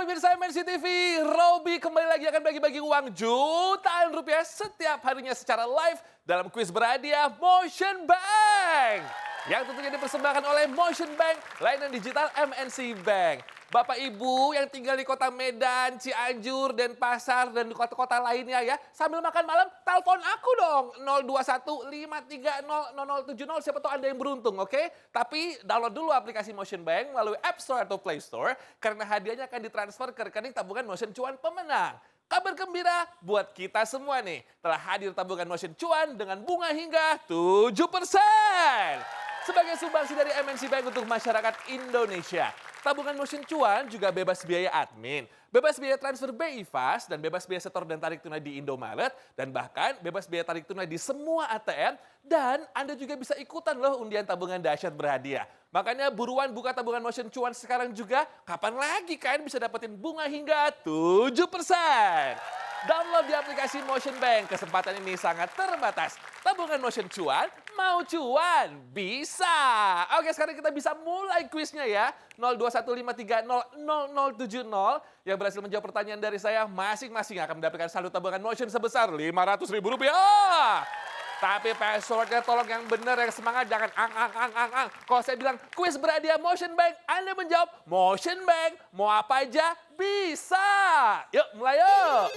pemirsa MNC TV, Robby kembali lagi akan bagi-bagi uang jutaan rupiah setiap harinya secara live dalam kuis berhadiah Motion Bank. Yang tentunya dipersembahkan oleh Motion Bank, layanan digital MNC Bank. Bapak Ibu yang tinggal di kota Medan, Cianjur, Denpasar, dan di kota-kota lainnya ya. Sambil makan malam, telepon aku dong. 021-530-0070, siapa tahu Anda yang beruntung, oke? Tapi download dulu aplikasi Motion Bank melalui App Store atau Play Store, karena hadiahnya akan ditransfer ke rekening tabungan Motion Cuan pemenang. Kabar gembira buat kita semua nih. Telah hadir tabungan Motion Cuan dengan bunga hingga 7%. Sebagai sumbangsi dari MNC Bank untuk masyarakat Indonesia. Tabungan Motion Cuan juga bebas biaya admin, bebas biaya transfer BI Fast, dan bebas biaya setor dan tarik tunai di Indomaret, dan bahkan bebas biaya tarik tunai di semua ATM, dan Anda juga bisa ikutan loh undian tabungan dahsyat berhadiah. Makanya buruan buka tabungan Motion Cuan sekarang juga, kapan lagi kan bisa dapetin bunga hingga 7%. Download di aplikasi Motion Bank, kesempatan ini sangat terbatas. Tabungan Motion Cuan, mau cuan, bisa. Oke, sekarang kita bisa mulai kuisnya ya. 02153000070 yang berhasil menjawab pertanyaan dari saya masing-masing akan mendapatkan saldo tabungan Motion sebesar Rp500.000. Tapi passwordnya tolong yang benar, yang semangat, jangan ang. Kalau saya bilang kuis berhadiah Motion Bank, Anda menjawab Motion Bank, mau apa aja bisa. Yuk, mulai yuk.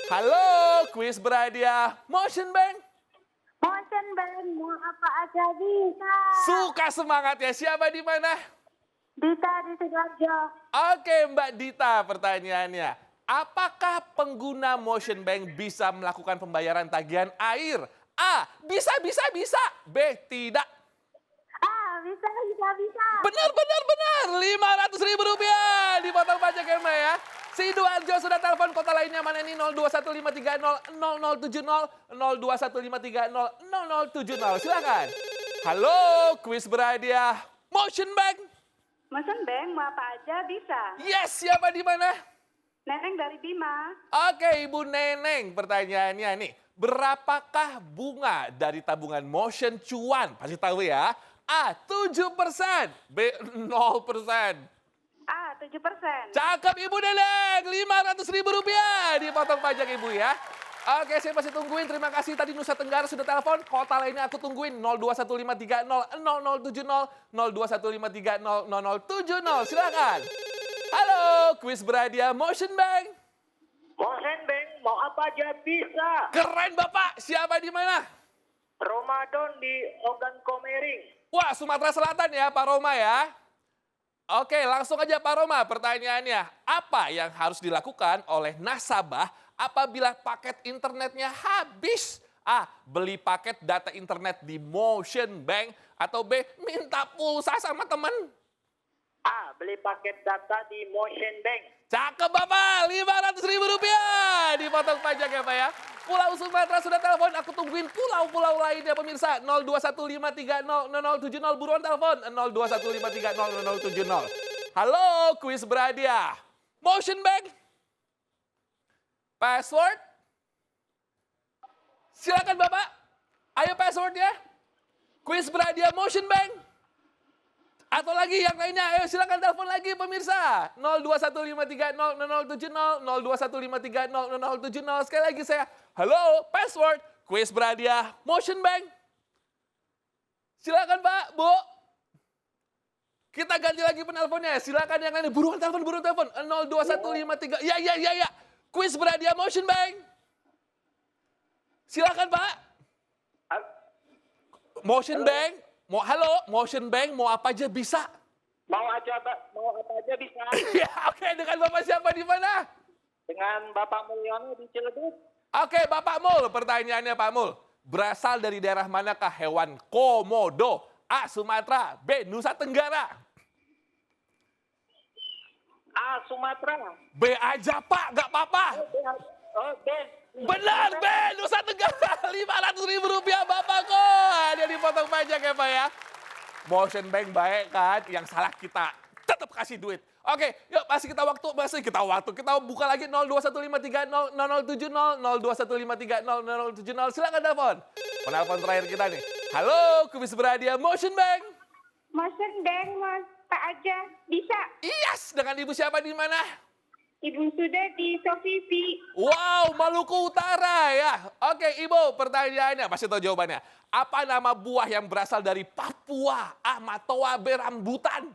Halo, kuis berhadiah Motion Bank. Motion Bank, mau apa aja bisa. Suka semangat ya, siapa di mana? Dita di Sidoarjo. Oke, Mbak Dita, pertanyaannya. Apakah pengguna Motion Bank bisa melakukan pembayaran tagihan air? A, bisa. B, tidak. Bisa. Benar. Rp500.000 dipotong pajak ya, Mbak ya. Sidoarjo sudah telepon, kota lainnya mana ini? 02153000070, 02153000070. Silakan. Halo, kuis berhadiah Motion Bank. Motion Bank, mau apa aja bisa. Yes, siapa di mana? Neneng dari Bima. Oke, Ibu Neneng, pertanyaannya nih. Berapakah bunga dari tabungan Motion Cuan? Pasti tahu ya. A, 7%. B, 0%. 7%. Cakep Ibu Neneng, Rp500.000 dipotong pajak Ibu ya. Oke, saya masih tungguin. Terima kasih tadi Nusa Tenggara sudah telepon. Kota lainnya aku tungguin 02153000070, 02153000070. Silakan. Halo, kuis berhadiah Motion Bank. Motion Bank, mau apa aja bisa. Keren Bapak, siapa di mana? Ramadan di Ogan Komering. Wah, Sumatera Selatan ya Pak Roma ya. Oke, langsung aja Pak Roma, pertanyaannya. Apa yang harus dilakukan oleh nasabah apabila paket internetnya habis? A, beli paket data internet di Motion Bank. Atau B, minta pulsa sama teman. A, beli paket data di Motion Bank. Cakep Bapak, Rp500.000 dipotong pajak ya Pak ya. Pulau Sumatera sudah telepon, aku tungguin pulau-pulau lainnya pemirsa. 02153000070, buruan telepon. 02153000070. Halo, kuis berhadiah Motion Bank. Password? Silakan Bapak. Ayo passwordnya. Kuis berhadiah Motion Bank. Atau lagi yang lainnya, ayo silakan telepon lagi pemirsa. 02153000070, 021530070. Sekali lagi saya, halo, password, kuis berhadiah Motion Bank. Silakan Pak, Bu. Kita ganti lagi penelponnya, silakan yang lain. Buruan telepon. 02153, ya. Kuis berhadiah Motion Bank. Silakan Pak. Motion Bank. Halo, Motion Bank, mau apa aja bisa? Mau apa aja bisa. Ya, oke, dengan Bapak siapa di mana? Dengan Bapak Mulyono di Ciledug. Oke, Bapak Mul, pertanyaannya Pak Mul. Berasal dari daerah manakah hewan komodo? A, Sumatera, B, Nusa Tenggara. A, Sumatera. B aja Pak, nggak apa-apa. B. Benar, B, Nusa Tenggara. Rp500.000 Bapak kok. Dia dipotong pajak ya Pak ya. Motion Bank baik kan, yang salah kita tetap kasih duit. Oke, yuk masih kita waktu. Kita buka lagi 02153000070, 02153000070. Silakan telepon. Penelpon terakhir kita nih. Halo, kuis berhadiah Motion Bank. Motion Bank, mau apa aja bisa. Yes, dengan Ibu siapa di mana? Ibu sudah di Sofifi. Wow, Maluku Utara ya. Oke, Ibu, pertanyaannya pasti tahu jawabannya. Apa nama buah yang berasal dari Papua? A. Matoa, B. Rambutan.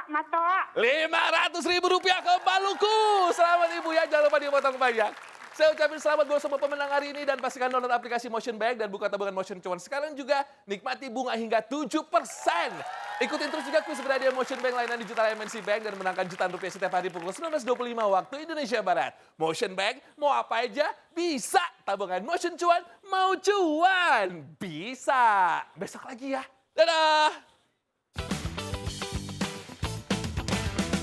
Matoa. Rp500.000 ke Maluku. Selamat Ibu ya, jangan lupa dipotong pajak. Saya ucapin selamat buat semua pemenang hari ini dan pastikan download aplikasi Motion Bank dan buka tabungan Motion Cuan. Sekarang juga nikmati bunga hingga 7%. Ikutin terus juga kuis berhadiah Motion Bank layanan digital MNC Bank dan menangkan jutaan rupiah setiap hari pukul 19.25 waktu Indonesia Barat. Motion Bank, mau apa aja bisa. Tabungan Motion Cuan, mau cuan bisa. Besok lagi ya. Dadah.